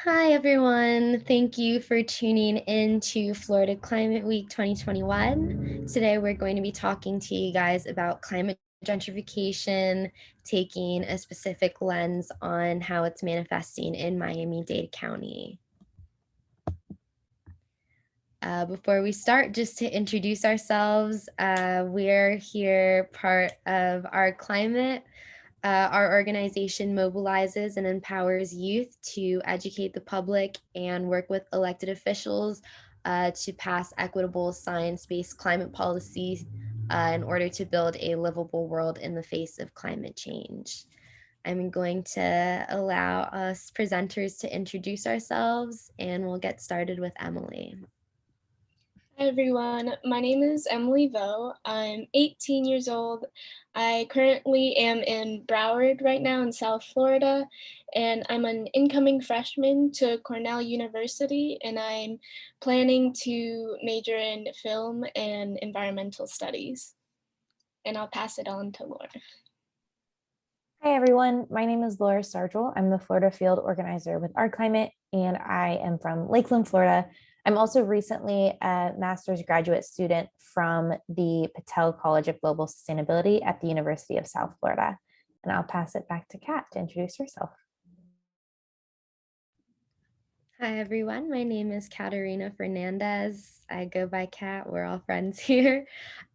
Hi, everyone. Thank you for tuning in to Florida Climate Week 2021. Today, we're going to be talking to you guys about climate gentrification, taking a specific lens on how it's manifesting in Miami-Dade County. Before we start, just to introduce ourselves, we're here part of our climate. Our organization mobilizes and empowers youth to educate the public and work with elected officials to pass equitable science-based climate policy in order to build a livable world in the face of climate change. I'm going to allow us presenters to introduce ourselves, and we'll get started with Emily. Hi everyone, my name is Emily Vo. I'm 18 years old. I currently am in Broward right now in South Florida, and I'm an incoming freshman to Cornell University, and I'm planning to major in film and environmental studies. And I'll pass it on to Laura. Hi, everyone. My name is Laura Sargel. I'm the Florida Field Organizer with Our Climate, and I am from Lakeland, Florida. I'm also recently a master's graduate student from the Patel College of Global Sustainability at the University of South Florida. And I'll pass it back to Kat to introduce herself. Hi, everyone. My name is Katerina Fernandez. I go by Kat. We're all friends here.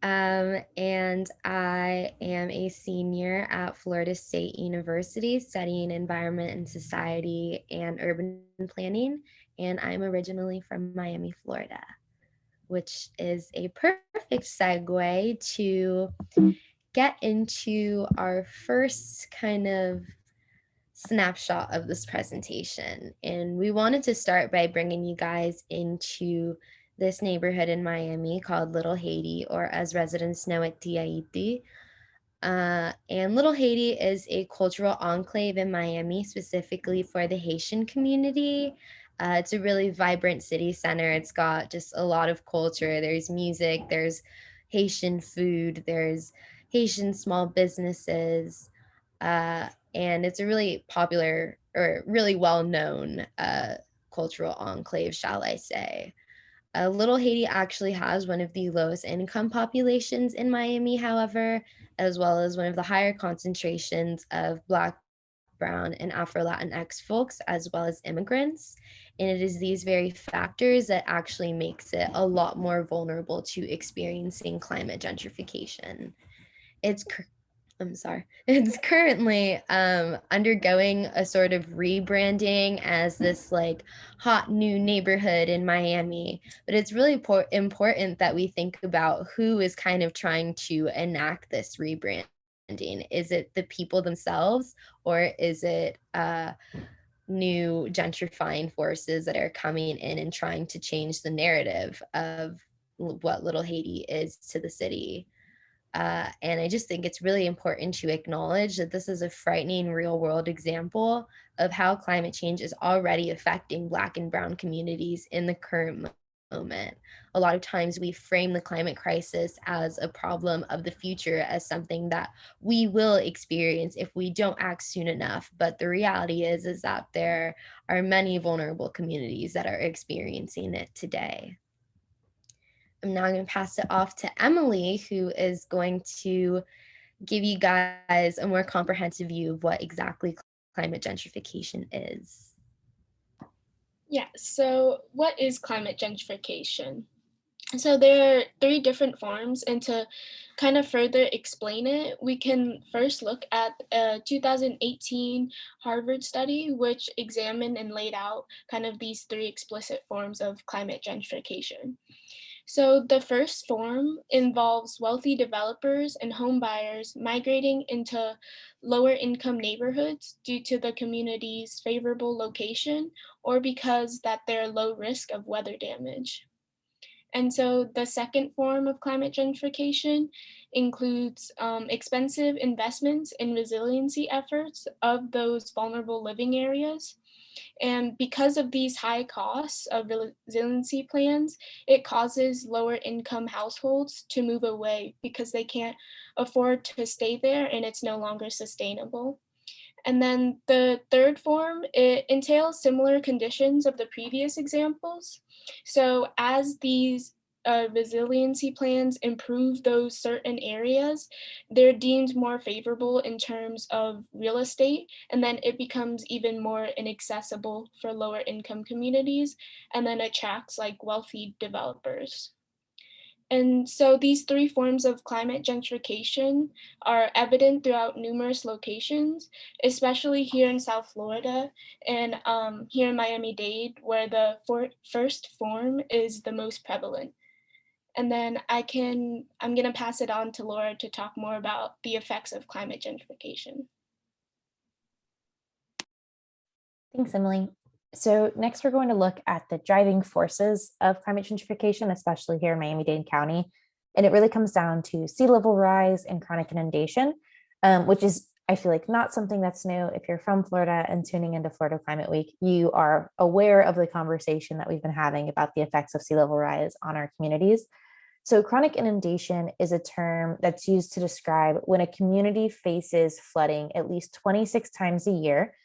And I am a senior at Florida State University studying environment and society and urban planning. And I'm originally from Miami, Florida, which is a perfect segue to get into our first kind of snapshot of this presentation. And we wanted to start by bringing you guys into this neighborhood in Miami called Little Haiti, or as residents know it, Haiti. And Little Haiti is a cultural enclave in Miami, specifically for the Haitian community. It's a really vibrant city center. It's got just a lot of culture. There's music, there's Haitian food, there's Haitian small businesses. And it's a really popular or really well-known cultural enclave, shall I say. Little Haiti actually has one of the lowest income populations in Miami, however, as well as one of the higher concentrations of Black, Brown, and Afro-Latinx folks, as well as immigrants. And it is these very factors that actually makes it a lot more vulnerable to experiencing climate gentrification. It's I'm sorry. It's currently undergoing a sort of rebranding as this like hot new neighborhood in Miami. But it's really important that we think about who is kind of trying to enact this rebranding. Is it the people themselves, or is it new gentrifying forces that are coming in and trying to change the narrative of what Little Haiti is to the city? And I just think it's really important to acknowledge that this is a frightening real world example of how climate change is already affecting Black and Brown communities in the current moment. A lot of times we frame the climate crisis as a problem of the future, as something that we will experience if we don't act soon enough. But the reality is that there are many vulnerable communities that are experiencing it today. I'm now going to pass it off to Emily, who is going to give you guys a more comprehensive view of what exactly climate gentrification is. Yeah, so what is climate gentrification? So there are three different forms, and to kind of further explain it, we can first look at a 2018 Harvard study, which examined and laid out kind of these three explicit forms of climate gentrification. So the first form involves wealthy developers and home buyers migrating into lower income neighborhoods due to the community's favorable location or because that they're low risk of weather damage. And so the second form of climate gentrification includes expensive investments in resiliency efforts of those vulnerable living areas. And because of these high costs of resiliency plans, it causes lower income households to move away because they can't afford to stay there and it's no longer sustainable. And then the third form, it entails similar conditions of the previous examples. So as these resiliency plans improve those certain areas, they're deemed more favorable in terms of real estate, and then it becomes even more inaccessible for lower income communities, and then attracts like wealthy developers. And so these three forms of climate gentrification are evident throughout numerous locations, especially here in South Florida and here in Miami-Dade, where the first form is the most prevalent. And then I'm gonna pass it on to Laura to talk more about the effects of climate gentrification. Thanks, Emily. So next, we're going to look at the driving forces of climate gentrification, especially here in Miami-Dade County. And it really comes down to sea level rise and chronic inundation, which is, I feel like, not something that's new. If you're from Florida and tuning into Florida Climate Week, you are aware of the conversation that we've been having about the effects of sea level rise on our communities. So chronic inundation is a term that's used to describe when a community faces flooding at least 26 times a year,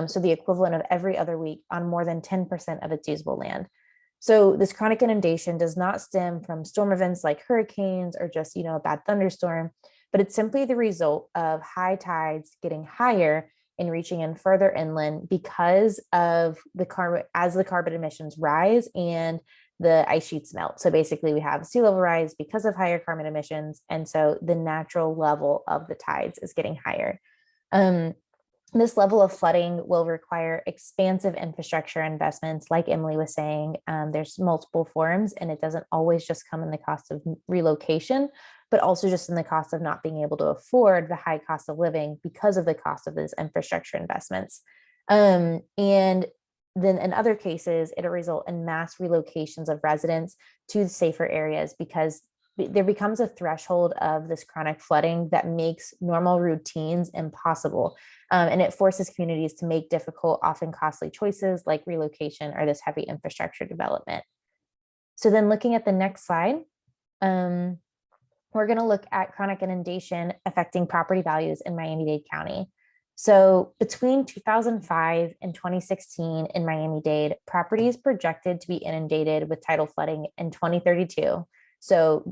so the equivalent of every other week on more than 10% of its usable land. So this chronic inundation does not stem from storm events like hurricanes or just, a bad thunderstorm, but it's simply the result of high tides getting higher and reaching in further inland because of the carbon emissions rise and the ice sheets melt. So basically we have sea level rise because of higher carbon emissions. And so the natural level of the tides is getting higher. This level of flooding will require expansive infrastructure investments. Like Emily was saying, there's multiple forms, and it doesn't always just come in the cost of relocation, but also just in the cost of not being able to afford the high cost of living because of the cost of these infrastructure investments. And then in other cases, it'll result in mass relocations of residents to safer areas because there becomes a threshold of this chronic flooding that makes normal routines impossible. And it forces communities to make difficult, often costly choices like relocation or this heavy infrastructure development. So then looking at the next slide, we're going to look at chronic inundation affecting property values in Miami-Dade County. So between 2005 and 2016 in Miami-Dade, properties projected to be inundated with tidal flooding in 2032. So,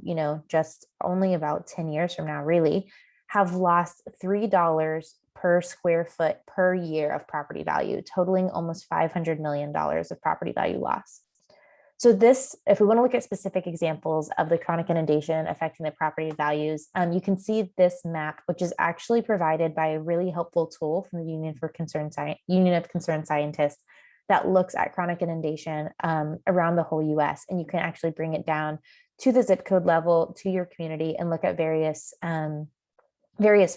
just only about 10 years from now, really, have lost $3 per square foot per year of property value, totaling almost $500 million of property value loss. So this, if we want to look at specific examples of the chronic inundation affecting the property values, you can see this map, which is actually provided by a really helpful tool from the Union of Concerned Scientists that looks at chronic inundation around the whole US. And you can actually bring it down to the zip code level, to your community, and look at various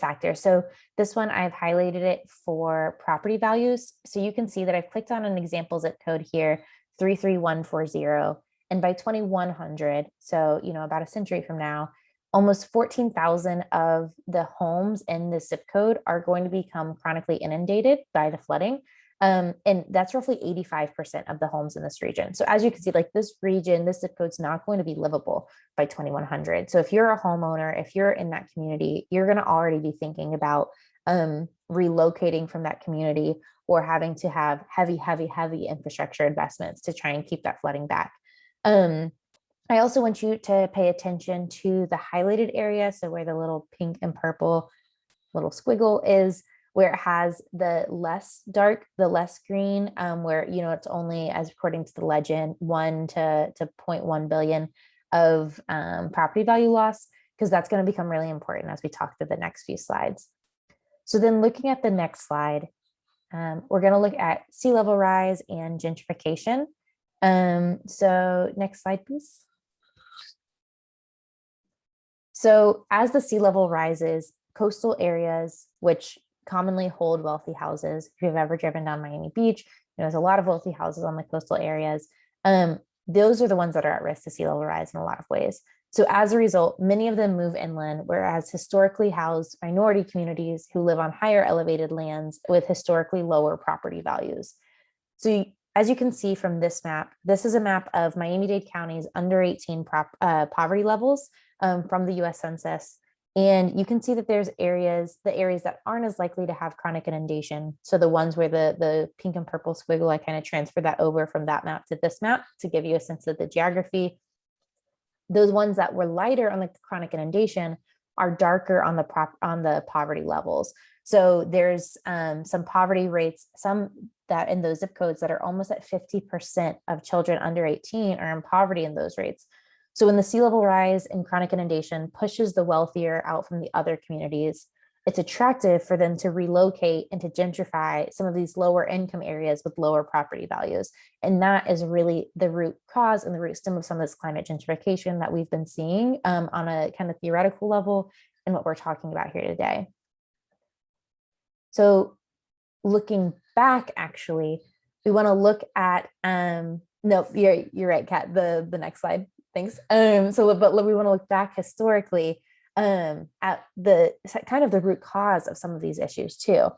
factors. So this one, I've highlighted it for property values. So you can see that I've clicked on an example zip code here, 33140. And by 2100, so, about a century from now, almost 14,000 of the homes in the zip code are going to become chronically inundated by the flooding. And that's roughly 85% of the homes in this region. So as you can see, like this region, this zip code's not going to be livable by 2100. So if you're a homeowner, if you're in that community, you're going to already be thinking about relocating from that community or having to have heavy infrastructure investments to try and keep that flooding back. I also want you to pay attention to the highlighted area. So where the little pink and purple little squiggle is, where it has the less dark, the less green, where, it's only, as according to the legend, 1 to 0.1 billion of property value loss, because that's going to become really important as we talk through the next few slides. So then looking at the next slide, we're going to look at sea level rise and gentrification. So next slide, please. So as the sea level rises, coastal areas, which commonly hold wealthy houses, if you've ever driven down Miami Beach, there's a lot of wealthy houses on the coastal areas. Those are the ones that are at risk to sea level rise in a lot of ways. So as a result, many of them move inland, whereas historically housed minority communities who live on higher elevated lands with historically lower property values. So as you can see from this map, this is a map of Miami-Dade County's under 18 poverty levels from the US Census. And you can see that there's areas, the areas that aren't as likely to have chronic inundation. So the ones where the pink and purple squiggle, I kind of transferred that over from that map to this map to give you a sense of the geography. Those ones that were lighter on the chronic inundation are darker on the poverty levels. So there's some poverty rates, some that in those zip codes that are almost at 50% of children under 18 are in poverty in those rates. So when the sea level rise and chronic inundation pushes the wealthier out from the other communities, it's attractive for them to relocate and to gentrify some of these lower income areas with lower property values. And that is really the root cause and the root stem of some of this climate gentrification that we've been seeing on a kind of theoretical level and what we're talking about here today. So looking back, actually, we want to look at, no, you're right, Kat, the next slide. Thanks. But we want to look back historically at the kind of the root cause of some of these issues too.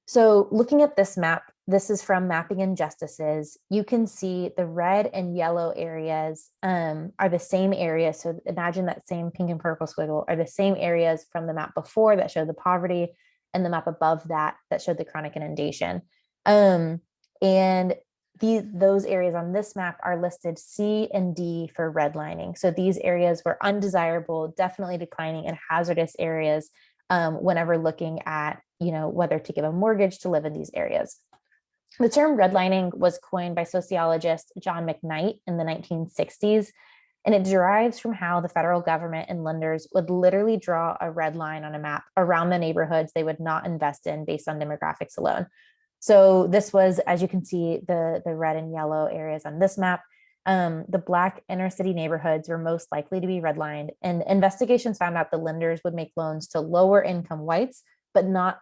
So looking at this map, this is from Mapping Injustices. You can see the red and yellow areas are the same areas. So imagine that same pink and purple squiggle are the same areas from the map before that showed the poverty and the map above that showed the chronic inundation. And those areas on this map are listed C and D for redlining. So these areas were undesirable, definitely declining, and hazardous areas whenever looking at, whether to give a mortgage to live in these areas. The term redlining was coined by sociologist John McKnight in the 1960s, and it derives from how the federal government and lenders would literally draw a red line on a map around the neighborhoods they would not invest in based on demographics alone. So this was, as you can see, the red and yellow areas on this map. The Black inner city neighborhoods were most likely to be redlined, and investigations found out the lenders would make loans to lower income whites, but not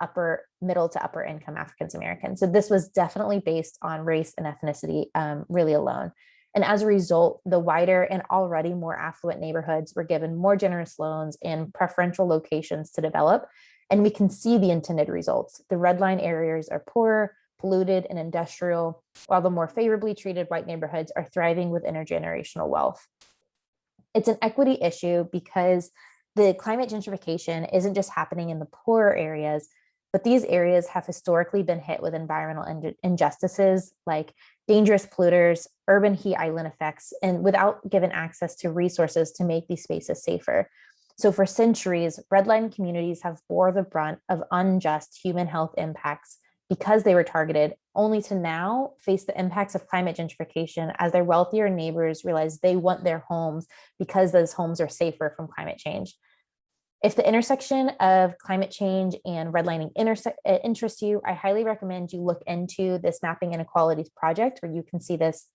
middle to upper income Africans Americans. So this was definitely based on race and ethnicity really alone. And as a result, the wider and already more affluent neighborhoods were given more generous loans and preferential locations to develop. And we can see the intended results. The red line areas are poorer, polluted, and industrial, while the more favorably treated white neighborhoods are thriving with intergenerational wealth. It's an equity issue because the climate gentrification isn't just happening in the poorer areas, but these areas have historically been hit with environmental injustices like dangerous polluters, urban heat island effects, and without given access to resources to make these spaces safer. So for centuries, redline communities have bore the brunt of unjust human health impacts because they were targeted, only to now face the impacts of climate gentrification as their wealthier neighbors realize they want their homes because those homes are safer from climate change. If the intersection of climate change and redlining interests you, I highly recommend you look into this Mapping Inequalities project, where you can see this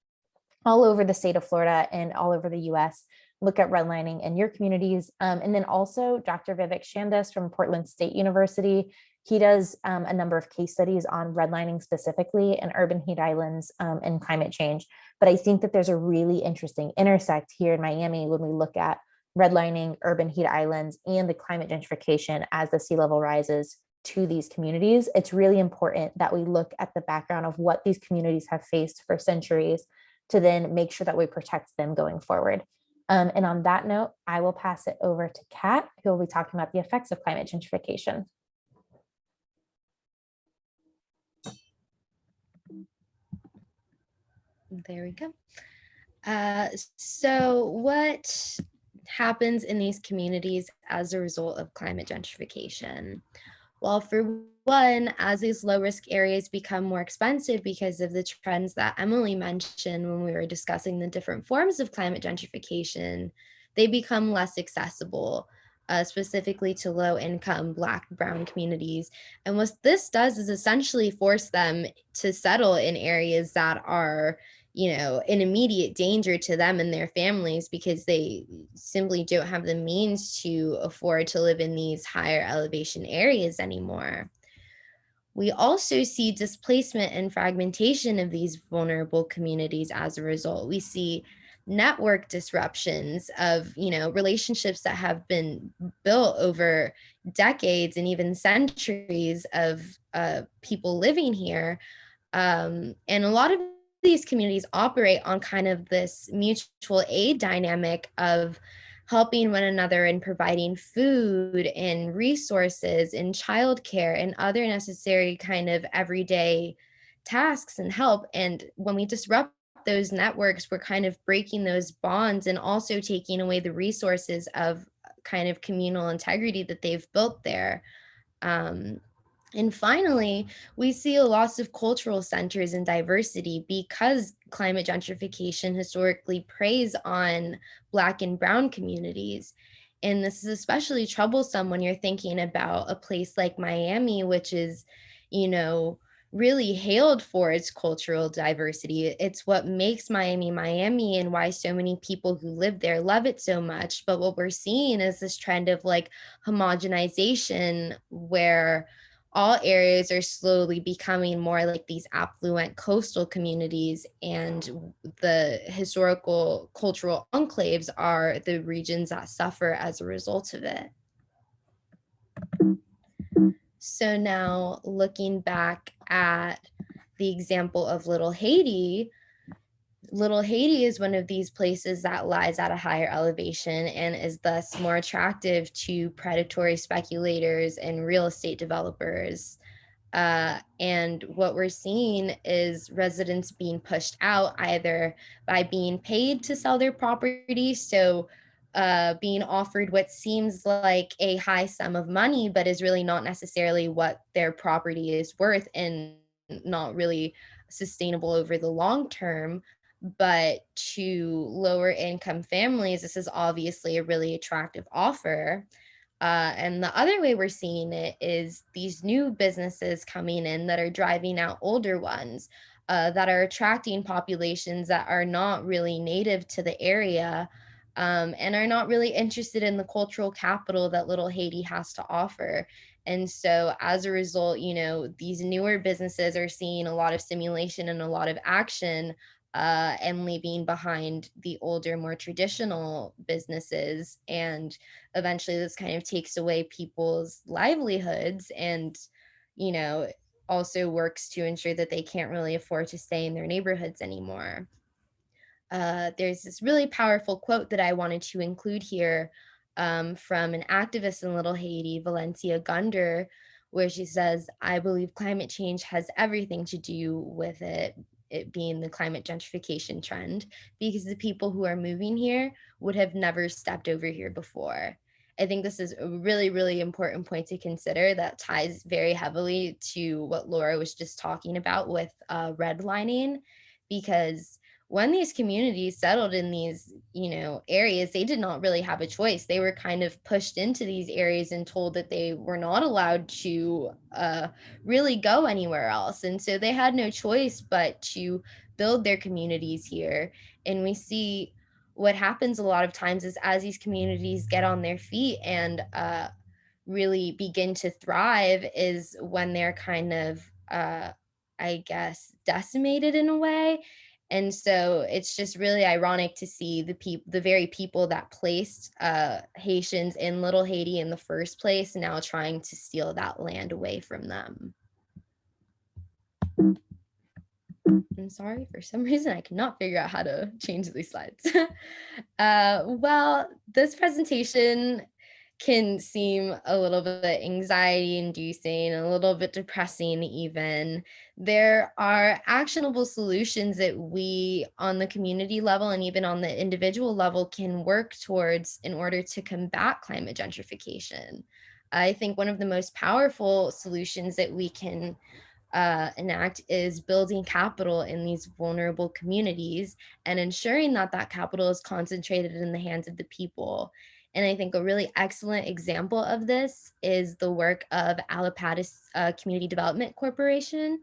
all over the state of Florida and all over the US. Look at redlining in your communities. And then also Dr. Vivek Shandas from Portland State University. He does a number of case studies on redlining specifically and urban heat islands and climate change. But I think that there's a really interesting intersect here in Miami when we look at redlining, urban heat islands, and the climate gentrification as the sea level rises to these communities. It's really important that we look at the background of what these communities have faced for centuries to then make sure that we protect them going forward. And on that note, I will pass it over to Kat, who will be talking about the effects of climate gentrification. There we go. So what happens in these communities as a result of climate gentrification? Well, for one, as these low risk areas become more expensive because of the trends that Emily mentioned when we were discussing the different forms of climate gentrification, they become less accessible, specifically to low income Black, Brown communities. And what this does is essentially force them to settle in areas that are in immediate danger to them and their families because they simply don't have the means to afford to live in these higher elevation areas anymore. We also see displacement and fragmentation of these vulnerable communities as a result. We see network disruptions of, relationships that have been built over decades and even centuries of people living here. And a lot of these communities operate on kind of this mutual aid dynamic of helping one another and providing food and resources and childcare and other necessary kind of everyday tasks and help. And when we disrupt those networks, we're kind of breaking those bonds and also taking away the resources of kind of communal integrity that they've built there. Um, and finally, we see a loss of cultural centers and diversity because climate gentrification historically preys on Black and Brown communities. And this is especially troublesome when you're thinking about a place like Miami, which is, you know, really hailed for its cultural diversity. It's what makes Miami Miami and why so many people who live there love it so much. But what we're seeing is this trend of like homogenization where all areas are slowly becoming more like these affluent coastal communities, and the historical cultural enclaves are the regions that suffer as a result of it. So now looking back at the example of Little Haiti, Little Haiti is one of these places that lies at a higher elevation and is thus more attractive to predatory speculators and real estate developers. And what we're seeing is residents being pushed out either by being paid to sell their property. So, being offered what seems like a high sum of money, but is really not necessarily what their property is worth and not really sustainable over the long term. But to lower income families, this is obviously a really attractive offer. And the other way we're seeing it is these new businesses coming in that are driving out older ones, that are attracting populations that are not really native to the area, and are not really interested in the cultural capital that Little Haiti has to offer. And so, as a result, these newer businesses are seeing a lot of stimulation and a lot of action, and leaving behind the older, more traditional businesses. And eventually this kind of takes away people's livelihoods and, you know, also works to ensure that they can't really afford to stay in their neighborhoods anymore. There's this really powerful quote that I wanted to include here, from an activist in Little Haiti, Valencia Gunder, where she says, "I believe climate change has everything to do with it being the climate gentrification trend, because the people who are moving here would have never stepped over here before." I think this is a really, really important point to consider that ties very heavily to what Laura was just talking about with redlining, because when these communities settled in these, areas, they did not really have a choice. They were kind of pushed into these areas and told that they were not allowed to really go anywhere else. And so they had no choice but to build their communities here. And we see what happens a lot of times is as these communities get on their feet and really begin to thrive is when they're kind of, I guess, decimated in a way. And so it's just really ironic to see the very people that placed Haitians in Little Haiti in the first place now trying to steal that land away from them. I'm sorry, for some reason I cannot figure out how to change these slides. Well, this presentation can seem a little bit anxiety inducing, a little bit depressing even. There are actionable solutions that we on the community level and even on the individual level can work towards in order to combat climate gentrification. I think one of the most powerful solutions that we can enact is building capital in these vulnerable communities and ensuring that that capital is concentrated in the hands of the people. And I think a really excellent example of this is the work of Allapattah Community Development Corporation.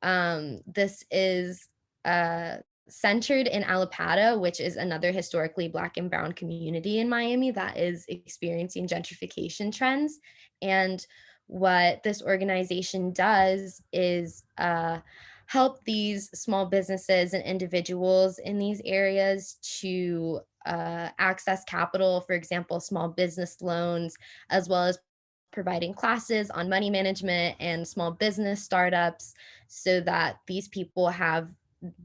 This is uh, centered in Allapattah, which is another historically Black and Brown community in Miami that is experiencing gentrification trends. And what this organization does is help these small businesses and individuals in these areas to access capital, for example, small business loans, as well as providing classes on money management and small business startups so that these people have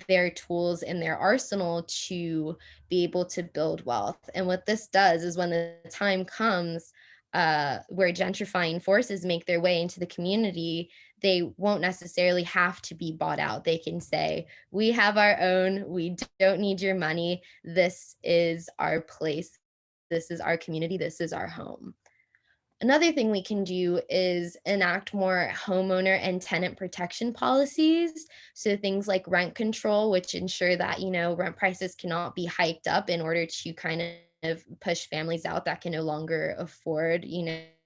their tools in their arsenal to be able to build wealth. And what this does is when the time comes where gentrifying forces make their way into the community, they won't necessarily have to be bought out. They can say, we have our own, we don't need your money. This is our place. This is our community. This is our home. Another thing we can do is enact more homeowner and tenant protection policies. So things like rent control, which ensure that, rent prices cannot be hiked up in order to kind of push families out that can no longer afford,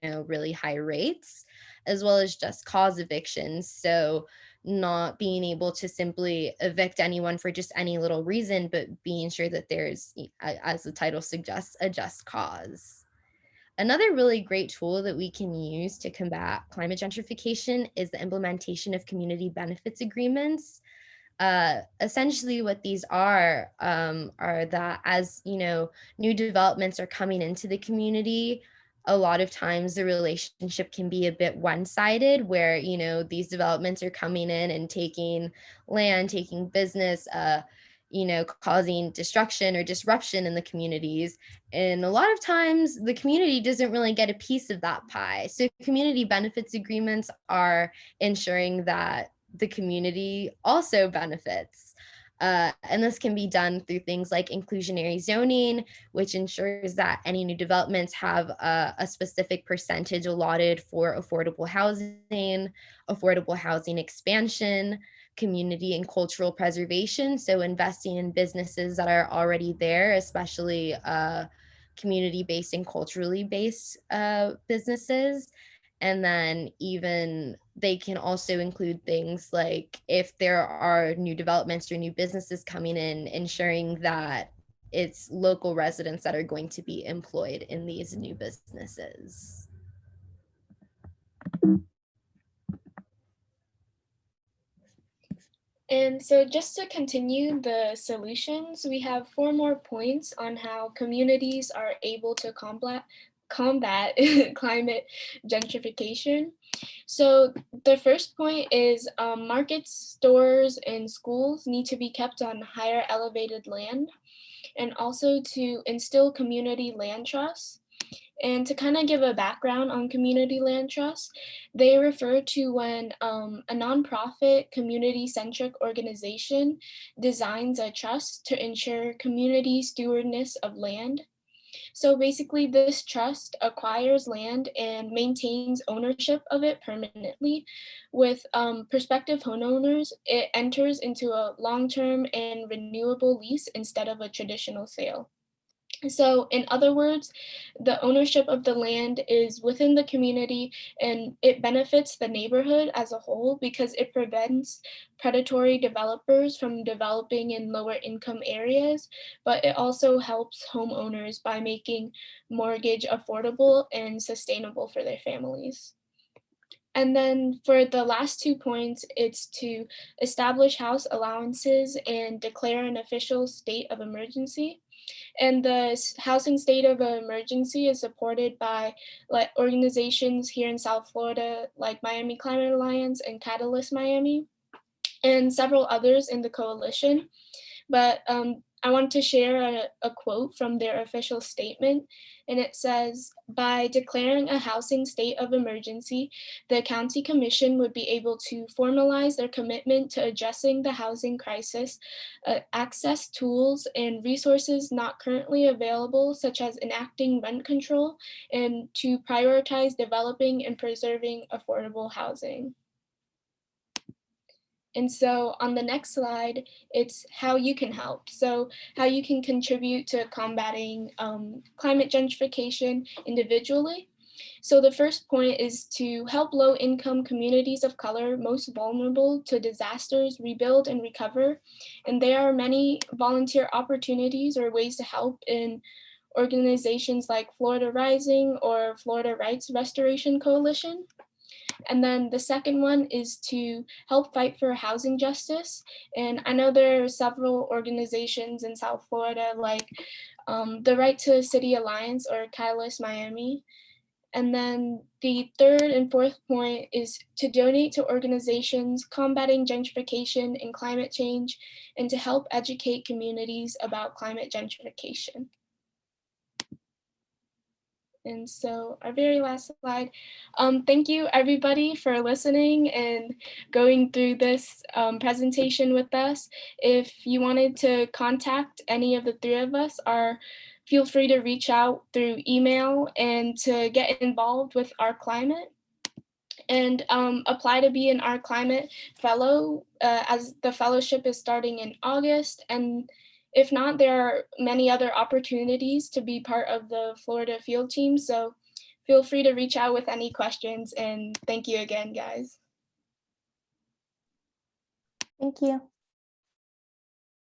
really high rates, as well as just cause evictions. So not being able to simply evict anyone for just any little reason, but being sure that there's, as the title suggests, a just cause. Another really great tool that we can use to combat climate gentrification is the implementation of community benefits agreements. Essentially, what these are that as new developments are coming into the community, a lot of times the relationship can be a bit one-sided, where these developments are coming in and taking land, taking business, causing destruction or disruption in the communities. And a lot of times the community doesn't really get a piece of that pie. So community benefits agreements are ensuring that the community also benefits. And this can be done through things like inclusionary zoning, which ensures that any new developments have a specific percentage allotted for affordable housing expansion, community and cultural preservation. So investing in businesses that are already there, especially community based and culturally based businesses. And then even they can also include things like if there are new developments or new businesses coming in, ensuring that it's local residents that are going to be employed in these new businesses. And so just to continue the solutions, we have 4 more points on how communities are able to combat climate gentrification. So the first point is markets, stores, and schools need to be kept on higher elevated land, and also to instill community land trusts. And to kind of give a background on community land trusts, they refer to when a nonprofit, community centric organization designs a trust to ensure community stewardness of land. So basically, this trust acquires land and maintains ownership of it permanently. With prospective homeowners, it enters into a long term and renewable lease instead of a traditional sale. So, in other words, the ownership of the land is within the community and it benefits the neighborhood as a whole because it prevents predatory developers from developing in lower income areas, but it also helps homeowners by making mortgage affordable and sustainable for their families. And then for the last 2 points, it's to establish house allowances and declare an official state of emergency. And the housing state of emergency is supported by like organizations here in South Florida, like Miami Climate Alliance and Catalyst Miami, and several others in the coalition. But I want to share a quote from their official statement, and it says, by declaring a housing state of emergency, the County Commission would be able to formalize their commitment to addressing the housing crisis, access tools and resources not currently available, such as enacting rent control, and to prioritize developing and preserving affordable housing. And so on the next slide, it's how you can help. So how you can contribute to combating climate gentrification individually. So the first point is to help low-income communities of color most vulnerable to disasters rebuild and recover. And there are many volunteer opportunities or ways to help in organizations like Florida Rising or Florida Rights Restoration Coalition. And then the second one is to help fight for housing justice. And I know there are several organizations in South Florida, like the Right to City Alliance or Catalyst Miami. And then the third and fourth point is to donate to organizations combating gentrification and climate change, and to help educate communities about climate gentrification. And so our very last slide. Thank you everybody for listening and going through this presentation with us. If you wanted to contact any of the three of us, feel free to reach out through email and to get involved with our climate and apply to be an Our Climate Fellow, as the fellowship is starting in August. And if not, there are many other opportunities to be part of the Florida field team. So feel free to reach out with any questions, and thank you again, guys. Thank you.